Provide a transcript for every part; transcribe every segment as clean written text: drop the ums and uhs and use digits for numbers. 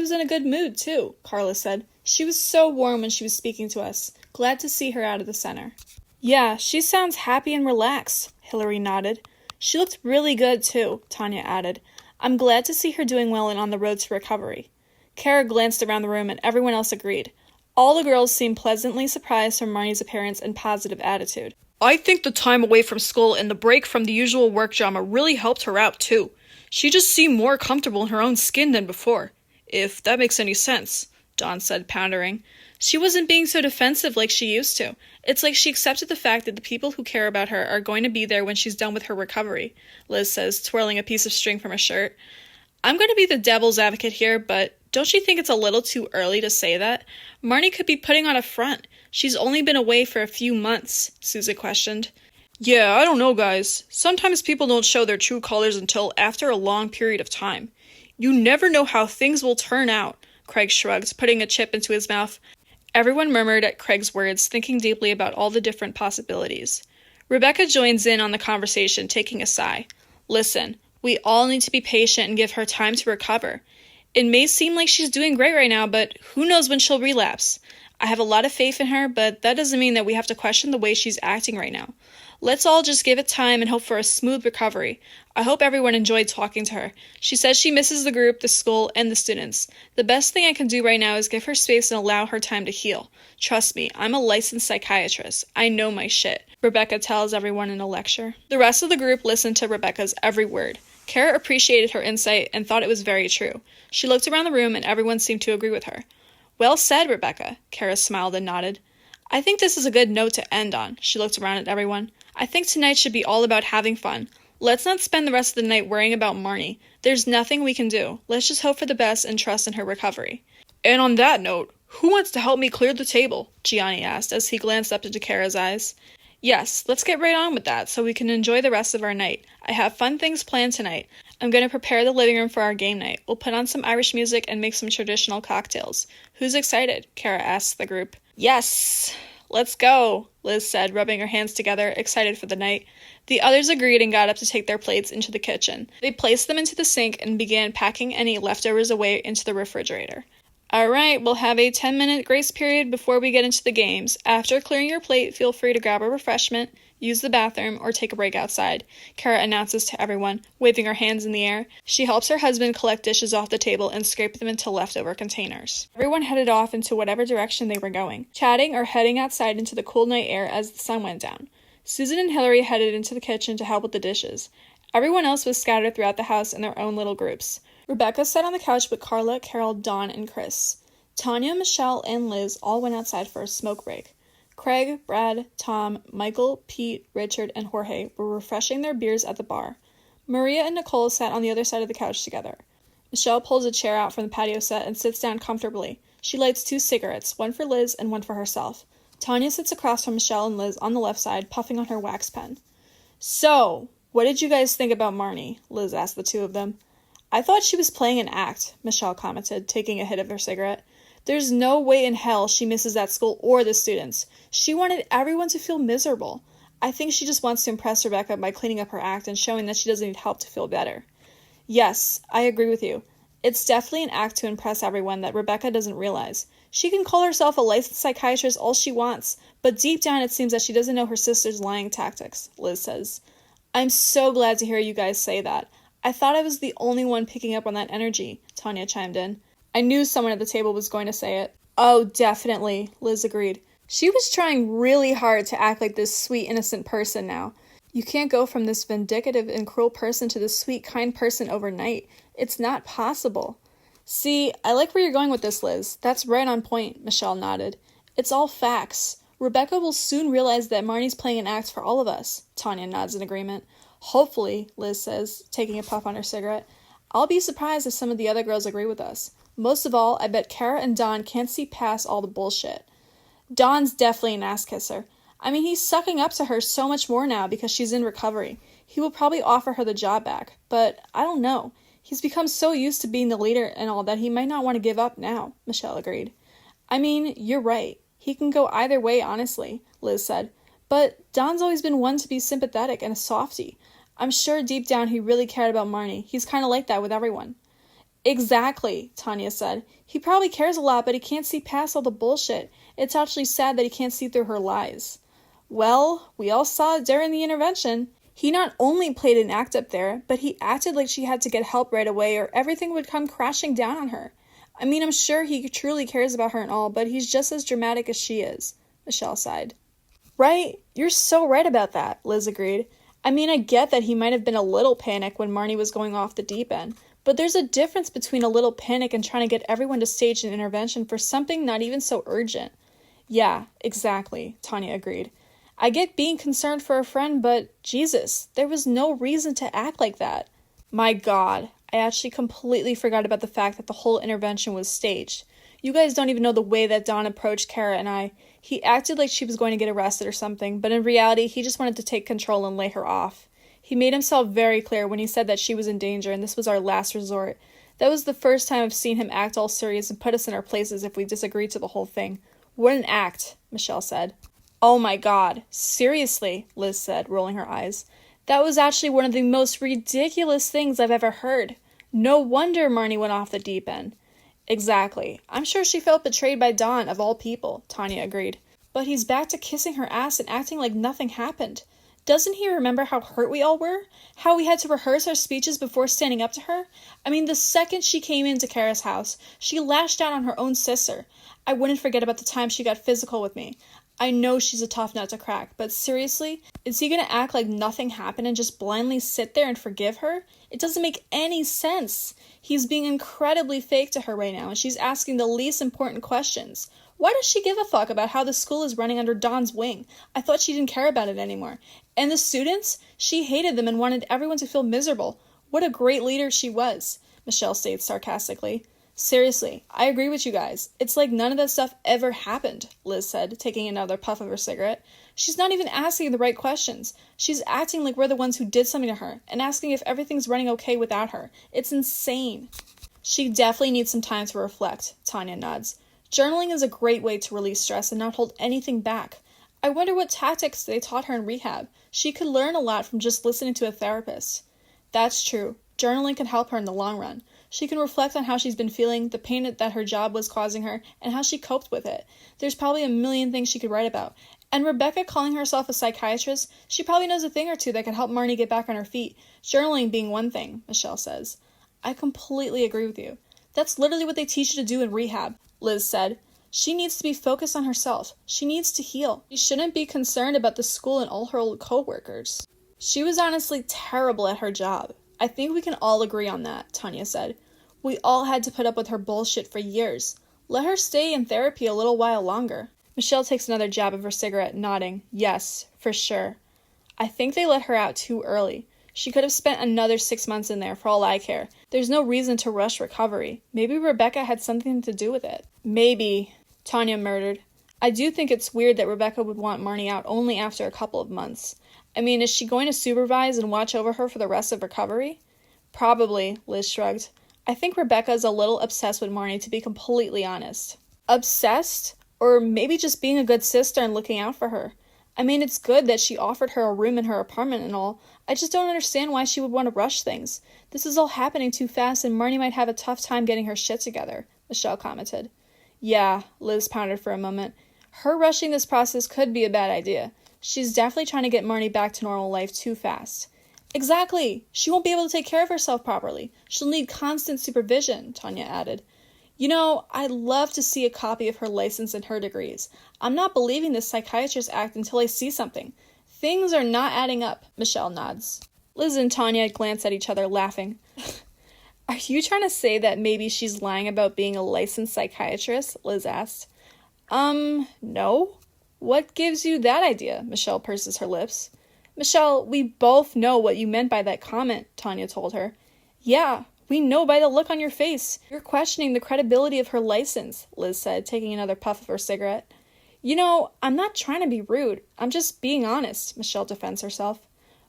She was in a good mood, too, Carla said. She was so warm when she was speaking to us. Glad to see her out of the center. Yeah, she sounds happy and relaxed, Hillary nodded. She looked really good, too, Tanya added. I'm glad to see her doing well and on the road to recovery. Cara glanced around the room and everyone else agreed. All the girls seemed pleasantly surprised from Marnie's appearance and positive attitude. I think the time away from school and the break from the usual work drama really helped her out, too. She just seemed more comfortable in her own skin than before. If that makes any sense, Dawn said, pondering. She wasn't being so defensive like she used to. It's like she accepted the fact that the people who care about her are going to be there when she's done with her recovery, Liz says, twirling a piece of string from her shirt. I'm going to be the devil's advocate here, but don't you think it's a little too early to say that? Marnie could be putting on a front. She's only been away for a few months, Susan questioned. Yeah, I don't know, guys. Sometimes people don't show their true colors until after a long period of time. You never know how things will turn out, Craig shrugged, putting a chip into his mouth. Everyone murmured at Craig's words, thinking deeply about all the different possibilities. Rebecca joins in on the conversation, taking a sigh. Listen, we all need to be patient and give her time to recover. It may seem like she's doing great right now, but who knows when she'll relapse. I have a lot of faith in her, but that doesn't mean that we have to question the way she's acting right now. Let's all just give it time and hope for a smooth recovery. I hope everyone enjoyed talking to her. She says she misses the group, the school, and the students. The best thing I can do right now is give her space and allow her time to heal. Trust me, I'm a licensed psychiatrist. I know my shit, Rebecca tells everyone in a lecture. The rest of the group listened to Rebecca's every word. Cara appreciated her insight and thought it was very true. She looked around the room and everyone seemed to agree with her. Well said, Rebecca, Cara smiled and nodded. I think this is a good note to end on. She looked around at everyone. I think tonight should be all about having fun. Let's not spend the rest of the night worrying about Marnie. There's nothing we can do. Let's just hope for the best and trust in her recovery. And on that note, who wants to help me clear the table? Gionni asked as he glanced up into Cara's eyes. Yes, let's get right on with that so we can enjoy the rest of our night. I have fun things planned tonight. I'm going to prepare the living room for our game night. We'll put on some Irish music and make some traditional cocktails. Who's excited? Cara asked the group. Yes! Let's go, Liz said, rubbing her hands together, excited for the night. The others agreed and got up to take their plates into the kitchen. They placed them into the sink and began packing any leftovers away into the refrigerator. All right, we'll have a 10-minute grace period before we get into the games. After clearing your plate, feel free to grab a refreshment, use the bathroom, or take a break outside, Cara announces to everyone, waving her hands in the air. She helps her husband collect dishes off the table and scrape them into leftover containers. Everyone headed off into whatever direction they were going, chatting or heading outside into the cool night air as the sun went down. Susan and Hillary headed into the kitchen to help with the dishes. Everyone else was scattered throughout the house in their own little groups. Rebecca sat on the couch with Carla, Carol, Dawn, and Cris. Tanya, Michelle, and Liz all went outside for a smoke break. Craig, Brad, Tom, Michael, Pete, Richard, and Jorge were refreshing their beers at the bar. Maria and Nicole sat on the other side of the couch together. Michelle pulls a chair out from the patio set and sits down comfortably. She lights 2 cigarettes, one for Liz and one for herself. Tanya sits across from Michelle and Liz on the left side, puffing on her wax pen. So, what did you guys think about Marnie? Liz asked the two of them. I thought she was playing an act, Michelle commented, taking a hit of her cigarette. There's no way in hell she misses that school or the students. She wanted everyone to feel miserable. I think she just wants to impress Rebecca by cleaning up her act and showing that she doesn't need help to feel better. Yes, I agree with you. It's definitely an act to impress everyone that Rebecca doesn't realize. She can call herself a licensed psychiatrist all she wants, but deep down it seems that she doesn't know her sister's lying tactics, Liz says. I'm so glad to hear you guys say that. I thought I was the only one picking up on that energy, Tanya chimed in. I knew someone at the table was going to say it. Oh, definitely, Liz agreed. She was trying really hard to act like this sweet, innocent person now. You can't go from this vindictive and cruel person to this sweet, kind person overnight. It's not possible. See, I like where you're going with this, Liz. That's right on point, Michelle nodded. It's all facts. Rebecca will soon realize that Marnie's playing an act for all of us, Tanya nods in agreement. Hopefully, Liz says, taking a puff on her cigarette. I'll be surprised if some of the other girls agree with us. Most of all, I bet Cara and Don can't see past all the bullshit. Don's definitely an ass kisser. I mean, he's sucking up to her so much more now because she's in recovery. He will probably offer her the job back, but I don't know. He's become so used to being the leader and all that he might not want to give up now, Michelle agreed. I mean, you're right. He can go either way, honestly, Liz said. But Don's always been one to be sympathetic and a softie. I'm sure deep down he really cared about Marnie. He's kind of like that with everyone. Exactly, Tanya said. He probably cares a lot, but he can't see past all the bullshit. It's actually sad that he can't see through her lies. Well, we all saw it during the intervention. He not only played an act up there, but he acted like she had to get help right away or everything would come crashing down on her. I mean, I'm sure he truly cares about her and all, but he's just as dramatic as she is, Michelle sighed. Right, you're so right about that, Liz agreed. I mean, I get that he might have been a little panicked when Marnie was going off the deep end, but there's a difference between a little panic and trying to get everyone to stage an intervention for something not even so urgent. Yeah, exactly, Tanya agreed. I get being concerned for a friend, but Jesus, there was no reason to act like that. My God, I actually completely forgot about the fact that the whole intervention was staged. You guys don't even know the way that Don approached Cara and I. He acted like she was going to get arrested or something, but in reality, he just wanted to take control and lay her off. He made himself very clear when he said that she was in danger and this was our last resort. That was the first time I've seen him act all serious and put us in our places if we disagreed to the whole thing. What an act, Michelle said. Oh my God, seriously, Liz said, rolling her eyes. That was actually one of the most ridiculous things I've ever heard. No wonder Marnie went off the deep end. Exactly. I'm sure she felt betrayed by Don, of all people, Tanya agreed. But he's back to kissing her ass and acting like nothing happened. Doesn't he remember how hurt we all were? How we had to rehearse our speeches before standing up to her? I mean, the second she came into Cara's house, she lashed out on her own sister. I wouldn't forget about the time she got physical with me. I know she's a tough nut to crack, but seriously, is he going to act like nothing happened and just blindly sit there and forgive her? It doesn't make any sense. He's being incredibly fake to her right now, and she's asking the least important questions. Why does she give a fuck about how the school is running under Don's wing? I thought she didn't care about it anymore. And the students? She hated them and wanted everyone to feel miserable. What a great leader she was, Michelle stated sarcastically. Seriously, I agree with you guys. It's like none of that stuff ever happened, Liz said, taking another puff of her cigarette. She's not even asking the right questions. She's acting like we're the ones who did something to her, and asking if everything's running okay without her. It's insane. She definitely needs some time to reflect, Tanya nods. Journaling is a great way to release stress and not hold anything back. I wonder what tactics they taught her in rehab. She could learn a lot from just listening to a therapist. That's true. Journaling can help her in the long run. She can reflect on how she's been feeling, the pain that her job was causing her, and how she coped with it. There's probably a million things she could write about. And Rebecca calling herself a psychiatrist, she probably knows a thing or two that could help Marnie get back on her feet. Journaling being one thing, Michelle says. I completely agree with you. That's literally what they teach you to do in rehab, Liz said. She needs to be focused on herself. She needs to heal. She shouldn't be concerned about the school and all her old co-workers. She was honestly terrible at her job. I think we can all agree on that, Tanya said. We all had to put up with her bullshit for years. Let her stay in therapy a little while longer. Michelle takes another jab of her cigarette, nodding. Yes, for sure. I think they let her out too early. She could have spent another 6 months in there for all I care. There's no reason to rush recovery. Maybe Rebecca had something to do with it. Maybe, Tanya murmured. I do think it's weird that Rebecca would want Marnie out only after a couple of months. I mean, is she going to supervise and watch over her for the rest of recovery? Probably, Liz shrugged. I think Rebecca is a little obsessed with Marnie, to be completely honest. Obsessed? Or maybe just being a good sister and looking out for her. I mean, it's good that she offered her a room in her apartment and all. I just don't understand why she would want to rush things. This is all happening too fast and Marnie might have a tough time getting her shit together, Michelle commented. Yeah, Liz pondered for a moment. Her rushing this process could be a bad idea. She's definitely trying to get Marnie back to normal life too fast. Exactly. She won't be able to take care of herself properly. She'll need constant supervision, Tanya added. You know, I'd love to see a copy of her license and her degrees. I'm not believing this psychiatrist act until I see something. Things are not adding up, Michelle nods. Liz and Tanya glance at each other, laughing. Are you trying to say that maybe she's lying about being a licensed psychiatrist? Liz asked. No. What gives you that idea? Michelle purses her lips. Michelle, we both know what you meant by that comment, Tanya told her. Yeah, we know by the look on your face. You're questioning the credibility of her license, Liz said, taking another puff of her cigarette. You know, I'm not trying to be rude. I'm just being honest, Michelle defends herself.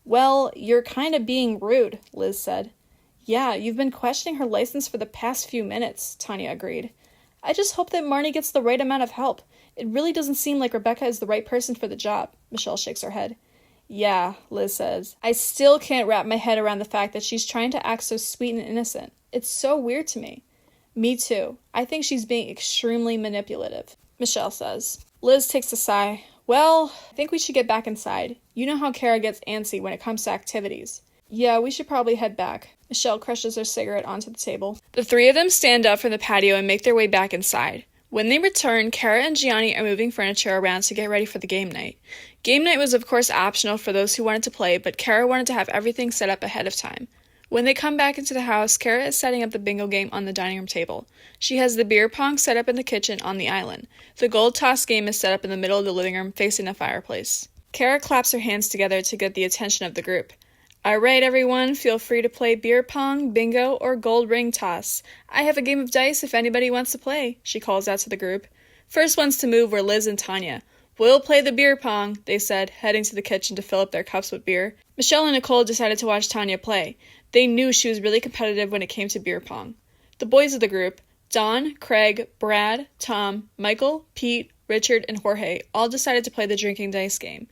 Well, you're kind of being rude, Liz said. Yeah, you've been questioning her license for the past few minutes, Tanya agreed. I just hope that Marnie gets the right amount of help. It really doesn't seem like Rebecca is the right person for the job, Michelle shakes her head. Yeah, Liz says. I still can't wrap my head around the fact that she's trying to act so sweet and innocent. It's so weird to me. Me too. I think she's being extremely manipulative, Michelle says. Liz takes a sigh. Well, I think we should get back inside. You know how Cara gets antsy when it comes to activities. Yeah, we should probably head back. Michelle crushes her cigarette onto the table. The three of them stand up from the patio and make their way back inside. When they return, Cara and Gionni are moving furniture around to get ready for the game night. Game night was of course optional for those who wanted to play, but Cara wanted to have everything set up ahead of time. When they come back into the house, Cara is setting up the bingo game on the dining room table. She has the beer pong set up in the kitchen on the island. The gold toss game is set up in the middle of the living room facing the fireplace. Cara claps her hands together to get the attention of the group. Alright everyone, feel free to play beer pong, bingo, or gold ring toss. I have a game of dice if anybody wants to play, she calls out to the group. First ones to move were Liz and Tanya. We'll play the beer pong, they said, heading to the kitchen to fill up their cups with beer. Michelle and Nicole decided to watch Tanya play. They knew she was really competitive when it came to beer pong. The boys of the group, Don, Craig, Brad, Tom, Michael, Pete, Richard, and Jorge, all decided to play the drinking dice game.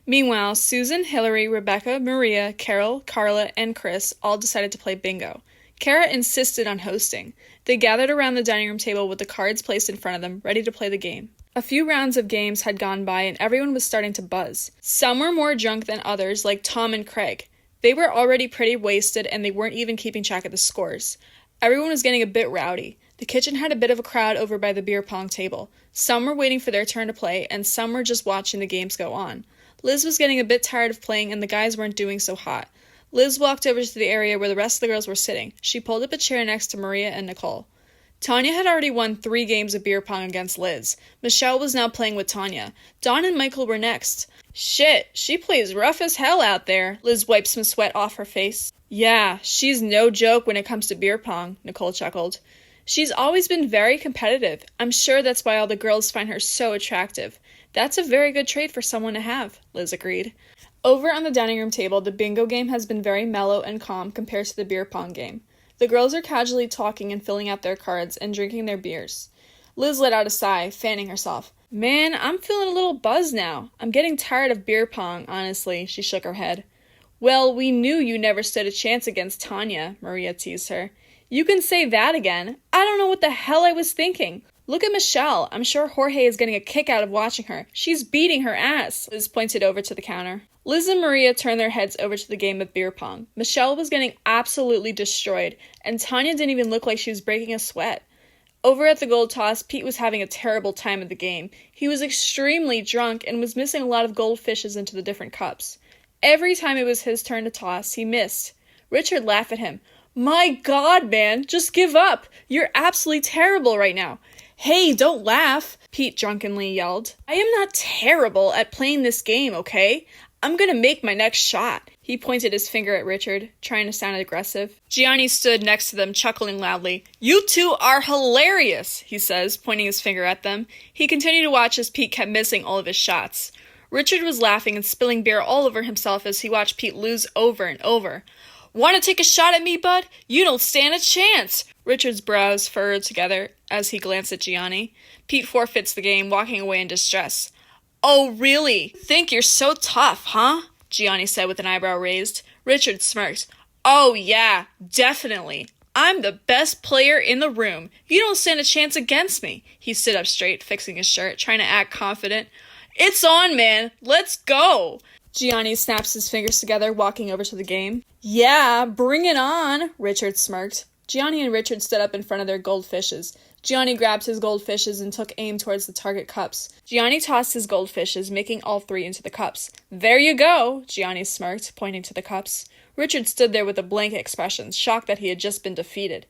Meanwhile, Susan, Hillary, Rebecca, Maria, Carol, Carla, and Cris all decided to play bingo. Cara insisted on hosting. They gathered around the dining room table with the cards placed in front of them, ready to play the game. A few rounds of games had gone by and everyone was starting to buzz. Some were more drunk than others, like Tom and Craig. They were already pretty wasted and they weren't even keeping track of the scores. Everyone was getting a bit rowdy. The kitchen had a bit of a crowd over by the beer pong table. Some were waiting for their turn to play and some were just watching the games go on. Liz was getting a bit tired of playing and the guys weren't doing so hot. Liz walked over to the area where the rest of the girls were sitting. She pulled up a chair next to Maria and Nicole. Tanya had already won 3 games of beer pong against Liz. Michelle was now playing with Tanya. Don and Michael were next. Shit, she plays rough as hell out there. Liz wiped some sweat off her face. Yeah, she's no joke when it comes to beer pong, Nicole chuckled. She's always been very competitive. I'm sure that's why all the girls find her so attractive. That's a very good trait for someone to have, Liz agreed. Over on the dining room table, the bingo game has been very mellow and calm compared to the beer pong game. The girls are casually talking and filling out their cards and drinking their beers. Liz let out a sigh, fanning herself. Man, I'm feeling a little buzzed now. I'm getting tired of beer pong, honestly, she shook her head. Well, we knew you never stood a chance against Tanya, Maria teased her. You can say that again. I don't know what the hell I was thinking. Look at Michelle. I'm sure Jorge is getting a kick out of watching her. She's beating her ass. Liz pointed over to the counter. Liz and Maria turned their heads over to the game of beer pong. Michelle was getting absolutely destroyed, and Tanya didn't even look like she was breaking a sweat. Over at the gold toss, Pete was having a terrible time of the game. He was extremely drunk and was missing a lot of goldfishes into the different cups. Every time it was his turn to toss, he missed. Richard laughed at him. My God, man, just give up. You're absolutely terrible right now. Hey, don't laugh, Pete drunkenly yelled. I am not terrible at playing this game, okay? I'm gonna make my next shot. He pointed his finger at Richard, trying to sound aggressive. Gionni stood next to them, chuckling loudly. You two are hilarious, he says, pointing his finger at them. He continued to watch as Pete kept missing all of his shots. Richard was laughing and spilling beer all over himself as he watched Pete lose over and over. Want to take a shot at me, bud? You don't stand a chance. Richard's brows furrowed together as he glanced at Gionni. Pete forfeits the game, walking away in distress. Oh, really? Think you're so tough, huh? Gionni said with an eyebrow raised. Richard smirked. Oh, yeah, definitely. I'm the best player in the room. You don't stand a chance against me. He stood up straight, fixing his shirt, trying to act confident. It's on, man. Let's go. Gionni snaps his fingers together, walking over to the game. Yeah, bring it on, Richard smirked. Gionni and Richard stood up in front of their goldfishes. Gionni grabbed his goldfishes and took aim towards the target cups. Gionni tossed his goldfishes, making all 3 into the cups. There you go, Gionni smirked, pointing to the cups. Richard stood there with a blank expression, shocked that he had just been defeated.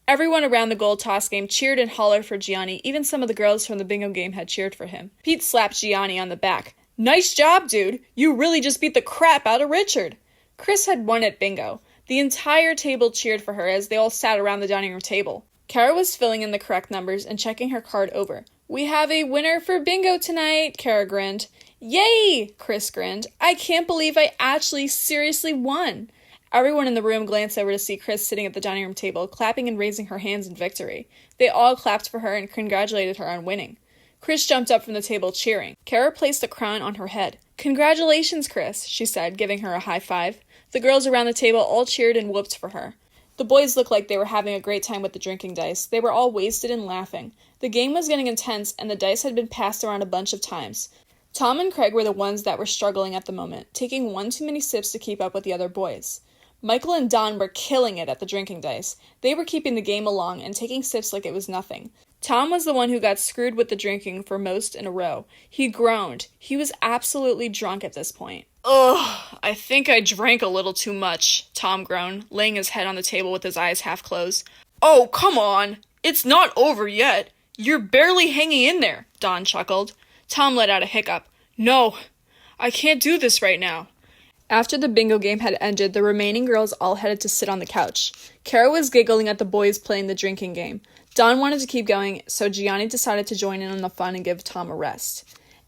Everyone around the gold toss game cheered and hollered for Gionni. Even some of the girls from the bingo game had cheered for him. Pete slapped Gionni on the back. Nice job, dude. You really just beat the crap out of Richard. Cris had won at bingo. The entire table cheered for her as they all sat around the dining room table. Cara was filling in the correct numbers and checking her card over. We have a winner for bingo tonight, Cara grinned. Yay, Cris grinned. I can't believe I actually seriously won. Everyone in the room glanced over to see Cris sitting at the dining room table, clapping and raising her hands in victory. They all clapped for her and congratulated her on winning. Cris jumped up from the table cheering. Cara placed the crown on her head. "Congratulations, Cris," she said, giving her a high five. The girls around the table all cheered and whooped for her. The boys looked like they were having a great time with the drinking dice. They were all wasted and laughing. The game was getting intense, and the dice had been passed around a bunch of times. Tom and Craig were the ones that were struggling at the moment, taking one too many sips to keep up with the other boys. Michael and Don were killing it at the drinking dice. They were keeping the game along and taking sips like it was nothing. Tom was the one who got screwed with the drinking for most in a row. He groaned. He was absolutely drunk at this point. "Ugh, I think I drank a little too much," Tom groaned, laying his head on the table with his eyes half closed. "Oh, come on! It's not over yet! You're barely hanging in there," Don chuckled. Tom let out a hiccup. "No, I can't do this right now." After the bingo game had ended, the remaining girls all headed to sit on the couch. Cara was giggling at the boys playing the drinking game. Don wanted to keep going, so Gionni decided to join in on the fun and give Tom a rest.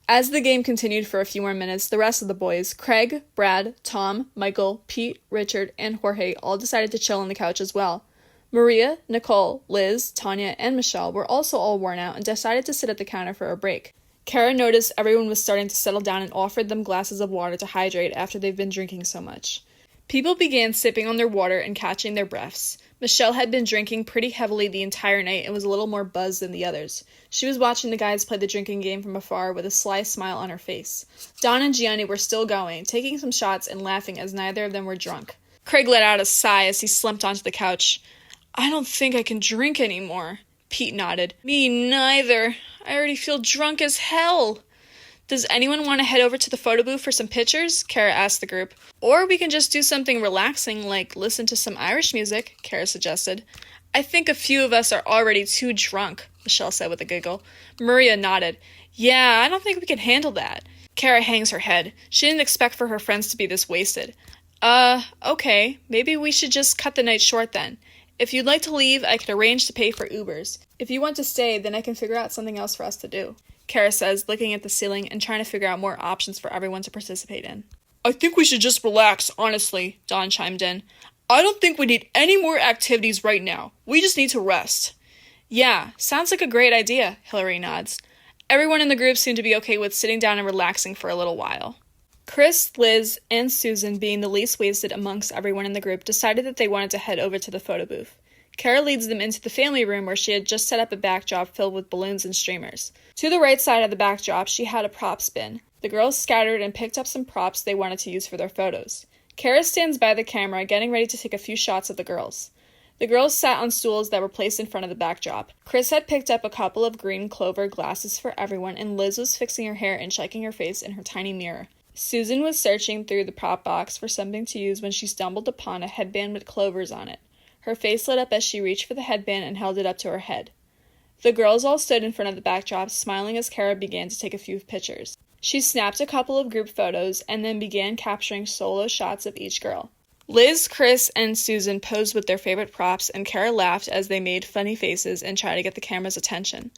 As the game continued for a few more minutes, the rest of the boys, Craig, Brad, Tom, Michael, Pete, Richard, and Jorge, all decided to chill on the couch as well. Maria, Nicole, Liz, Tanya, and Michelle were also all worn out and decided to sit at the counter for a break. Cara noticed everyone was starting to settle down and offered them glasses of water to hydrate after they've been drinking so much. People began sipping on their water and catching their breaths. Michelle had been drinking pretty heavily the entire night and was a little more buzzed than the others. She was watching the guys play the drinking game from afar with a sly smile on her face. Don and Gionni were still going, taking some shots and laughing as neither of them were drunk. Craig let out a sigh as he slumped onto the couch. "I don't think I can drink anymore." Pete nodded. "Me neither. I already feel drunk as hell." "Does anyone want to head over to the photo booth for some pictures?" Cara asked the group. "Or we can just do something relaxing, like listen to some Irish music," Cara suggested. "I think a few of us are already too drunk," Michelle said with a giggle. Maria nodded. "Yeah, I don't think we can handle that." Cara hangs her head. She didn't expect for her friends to be this wasted. Okay, maybe we should just cut the night short then. If you'd like to leave, I could arrange to pay for Ubers. If you want to stay, then I can figure out something else for us to do," Cara says, looking at the ceiling and trying to figure out more options for everyone to participate in. "I think we should just relax, honestly," Don chimed in. "I don't think we need any more activities right now. We just need to rest." "Yeah, sounds like a great idea," Hillary nods. Everyone in the group seemed to be okay with sitting down and relaxing for a little while. Cris, Liz, and Susan, being the least wasted amongst everyone in the group, decided that they wanted to head over to the photo booth. Cara leads them into the family room where she had just set up a backdrop filled with balloons and streamers. To the right side of the backdrop, she had a props bin. The girls scattered and picked up some props they wanted to use for their photos. Cara stands by the camera, getting ready to take a few shots of the girls. The girls sat on stools that were placed in front of the backdrop. Cris had picked up a couple of green clover glasses for everyone, and Liz was fixing her hair and checking her face in her tiny mirror. Susan was searching through the prop box for something to use when she stumbled upon a headband with clovers on it. Her face lit up as she reached for the headband and held it up to her head. The girls all stood in front of the backdrop, smiling as Cara began to take a few pictures. She snapped a couple of group photos and then began capturing solo shots of each girl. Liz, Cris, and Susan posed with their favorite props, and Cara laughed as they made funny faces and tried to get the camera's attention.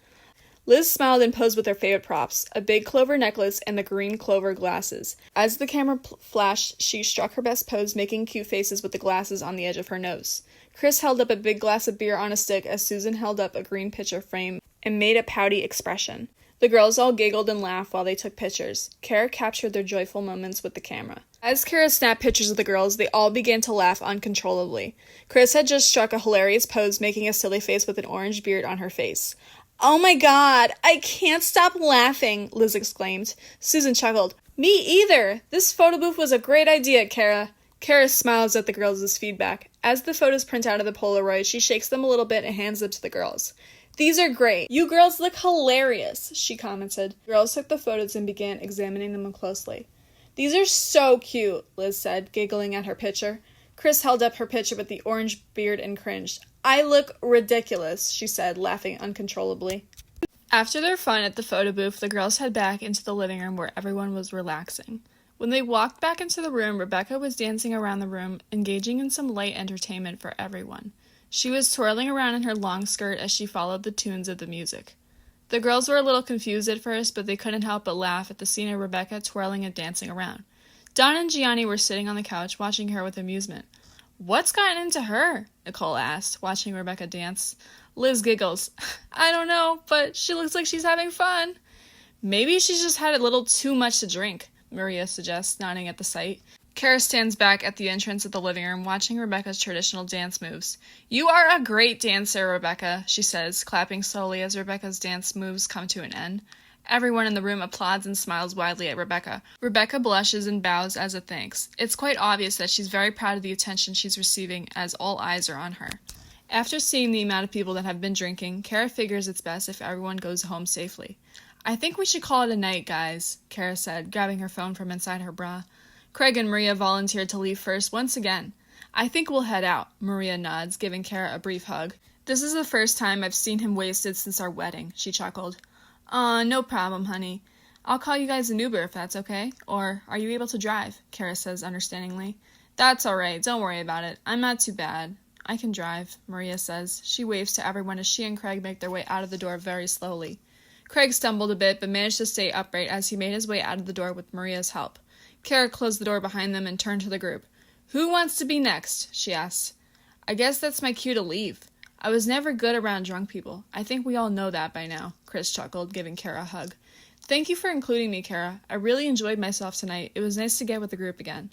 Liz smiled and posed with her favorite props, a big clover necklace and the green clover glasses. As the camera flashed, she struck her best pose, making cute faces with the glasses on the edge of her nose. Cris held up a big glass of beer on a stick as Susan held up a green picture frame and made a pouty expression. The girls all giggled and laughed while they took pictures. Cara captured their joyful moments with the camera. As Cara snapped pictures of the girls, they all began to laugh uncontrollably. Cris had just struck a hilarious pose, making a silly face with an orange beard on her face. "Oh my god, I can't stop laughing," Liz exclaimed. Susan chuckled. "Me either. This photo booth was a great idea, Cara." Cara smiles at the girls' feedback. As the photos print out of the Polaroid, she shakes them a little bit and hands them to the girls. "These are great. You girls look hilarious," she commented. The girls took the photos and began examining them closely. "These are so cute," Liz said, giggling at her picture. Cris held up her picture with the orange beard and cringed. "I look ridiculous," she said, laughing uncontrollably. After their fun at the photo booth, the girls head back into the living room where everyone was relaxing. When they walked back into the room, Rebecca was dancing around the room, engaging in some light entertainment for everyone. She was twirling around in her long skirt as she followed the tunes of the music. The girls were a little confused at first, but they couldn't help but laugh at the scene of Rebecca twirling and dancing around. Don and Gionni were sitting on the couch watching her with amusement. "What's gotten into her?" Nicole asked, watching Rebecca dance. Liz giggles. "I don't know, but she looks like she's having fun." "Maybe she's just had a little too much to drink," Maria suggests, nodding at the sight. Cara stands back at the entrance of the living room, watching Rebecca's traditional dance moves. "You are a great dancer, Rebecca," she says, clapping slowly as Rebecca's dance moves come to an end. Everyone in the room applauds and smiles widely at Rebecca. Rebecca blushes and bows as a thanks. It's quite obvious that she's very proud of the attention she's receiving, as all eyes are on her. After seeing the amount of people that have been drinking, Cara figures it's best if everyone goes home safely. "I think we should call it a night, guys," Cara said, grabbing her phone from inside her bra. Craig and Maria volunteered to leave first once again. "I think we'll head out," Maria nods, giving Cara a brief hug. "This is the first time I've seen him wasted since our wedding," she chuckled. No problem, honey. I'll call you guys an Uber if that's okay. Or, are you able to drive?" Cara says understandingly. "That's alright, don't worry about it. I'm not too bad. I can drive," Maria says. She waves to everyone as she and Craig make their way out of the door very slowly. Craig stumbled a bit, but managed to stay upright as he made his way out of the door with Maria's help. Cara closed the door behind them and turned to the group. "Who wants to be next?" she asked. "I guess that's my cue to leave. I was never good around drunk people. I think we all know that by now," Cris chuckled, giving Cara a hug. "Thank you for including me, Cara. I really enjoyed myself tonight. It was nice to get with the group again."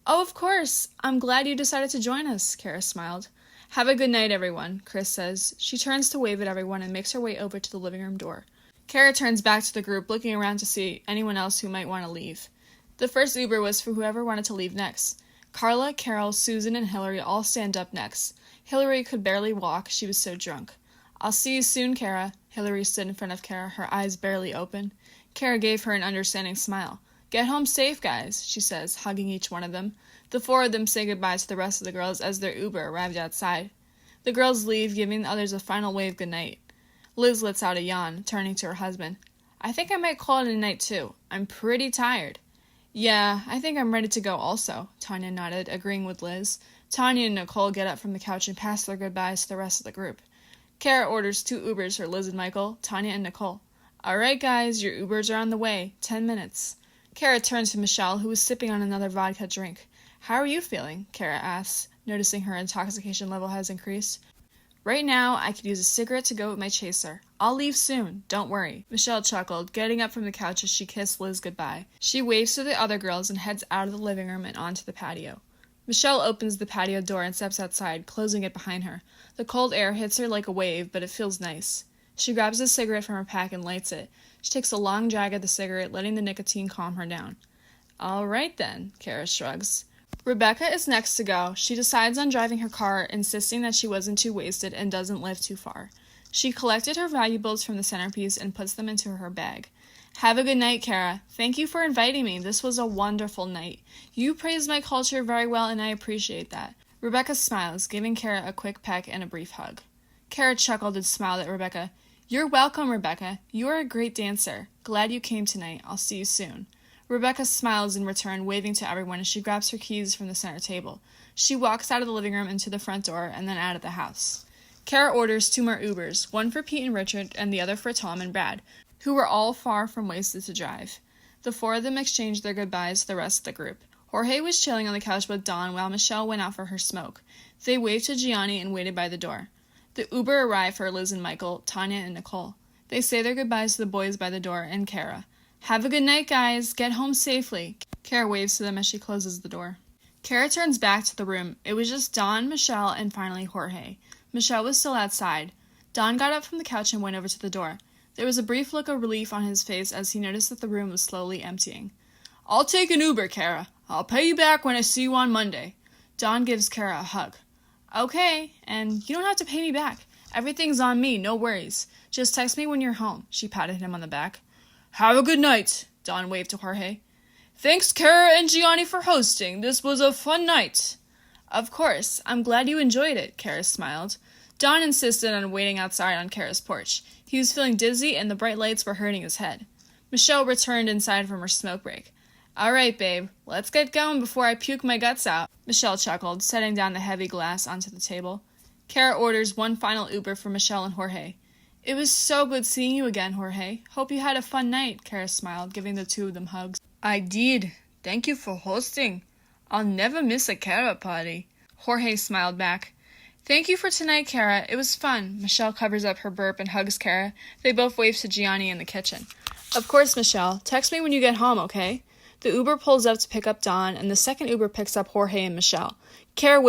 "Oh, of course. I'm glad you decided to join us," Cara smiled. "Have a good night, everyone," Cris says. She turns to wave at everyone and makes her way over to the living room door. Cara turns back to the group, looking around to see anyone else who might want to leave. The first Uber was for whoever wanted to leave next. Carla, Carol, Susan, and Hillary all stand up next. Hillary could barely walk, she was so drunk. "I'll see you soon, Cara." Hillary stood in front of Cara, her eyes barely open. Cara gave her an understanding smile. "Get home safe, guys," she says, hugging each one of them. The four of them say goodbye to the rest of the girls as their Uber arrived outside. The girls leave, giving the others a final wave goodnight. Liz lets out a yawn, turning to her husband. "I think I might call it a night, too. I'm pretty tired." "Yeah, I think I'm ready to go also," Tanya nodded, agreeing with Liz. Tanya and Nicole get up from the couch and pass their goodbyes to the rest of the group. Cara orders 2 Ubers for Liz and Michael, Tanya and Nicole. "All right, guys, your Ubers are on the way. 10 minutes. Cara turns to Michelle, who was sipping on another vodka drink. "How are you feeling?" Cara asks, noticing her intoxication level has increased. "Right now, I could use a cigarette to go with my chaser. I'll leave soon, don't worry." Michelle chuckled, getting up from the couch as she kissed Liz goodbye. She waves to the other girls and heads out of the living room and onto the patio. Michelle opens the patio door and steps outside, closing it behind her. The cold air hits her like a wave, but it feels nice. She grabs a cigarette from her pack and lights it. She takes a long drag at the cigarette, letting the nicotine calm her down. "All right then," Cara shrugs. Rebecca is next to go. She decides on driving her car, insisting that she wasn't too wasted and doesn't live too far. She collected her valuables from the centerpiece and puts them into her bag. "Have a good night, Cara. Thank you for inviting me. This was a wonderful night. You praised my culture very well, and I appreciate that." Rebecca smiles, giving Cara a quick peck and a brief hug. Cara chuckled and smiled at Rebecca. "You're welcome, Rebecca. You are a great dancer. Glad you came tonight. I'll see you soon." Rebecca smiles in return, waving to everyone as she grabs her keys from the center table. She walks out of the living room into the front door and then out of the house. Cara orders 2 more Ubers, one for Pete and Richard and the other for Tom and Brad, who were all far from wasted to drive. The 4 of them exchanged their goodbyes to the rest of the group. Jorge was chilling on the couch with Dawn while Michelle went out for her smoke. They waved to Gionni and waited by the door. The Uber arrived for Liz and Michael, Tanya and Nicole. They say their goodbyes to the boys by the door and Cara. "Have a good night, guys. Get home safely." Cara waves to them as she closes the door. Cara turns back to the room. It was just Dawn, Michelle, and finally Jorge. Michelle was still outside. Dawn got up from the couch and went over to the door. There was a brief look of relief on his face as he noticed that the room was slowly emptying. "I'll take an Uber, Cara. I'll pay you back when I see you on Monday." Dawn gives Cara a hug. "Okay, and you don't have to pay me back. Everything's on me, no worries. Just text me when you're home." She patted him on the back. "Have a good night," Dawn waved to Jorge. "Thanks, Cara and Gionni, for hosting. This was a fun night." "Of course. I'm glad you enjoyed it," Cara smiled. Dawn insisted on waiting outside on Cara's porch. He was feeling dizzy and the bright lights were hurting his head. Michelle returned inside from her smoke break. "All right, babe. Let's get going before I puke my guts out," Michelle chuckled, setting down the heavy glass onto the table. Cara orders one final Uber for Michelle and Jorge. "It was so good seeing you again, Jorge. Hope you had a fun night," Cara smiled, giving the 2 of them hugs. "I did. Thank you for hosting. I'll never miss a Cara party." Jorge smiled back. "Thank you for tonight, Cara. It was fun." Michelle covers up her burp and hugs Cara. They both wave to Gionni in the kitchen. "Of course, Michelle. Text me when you get home, okay?" The Uber pulls up to pick up Don, and the second Uber picks up Jorge and Michelle. Cara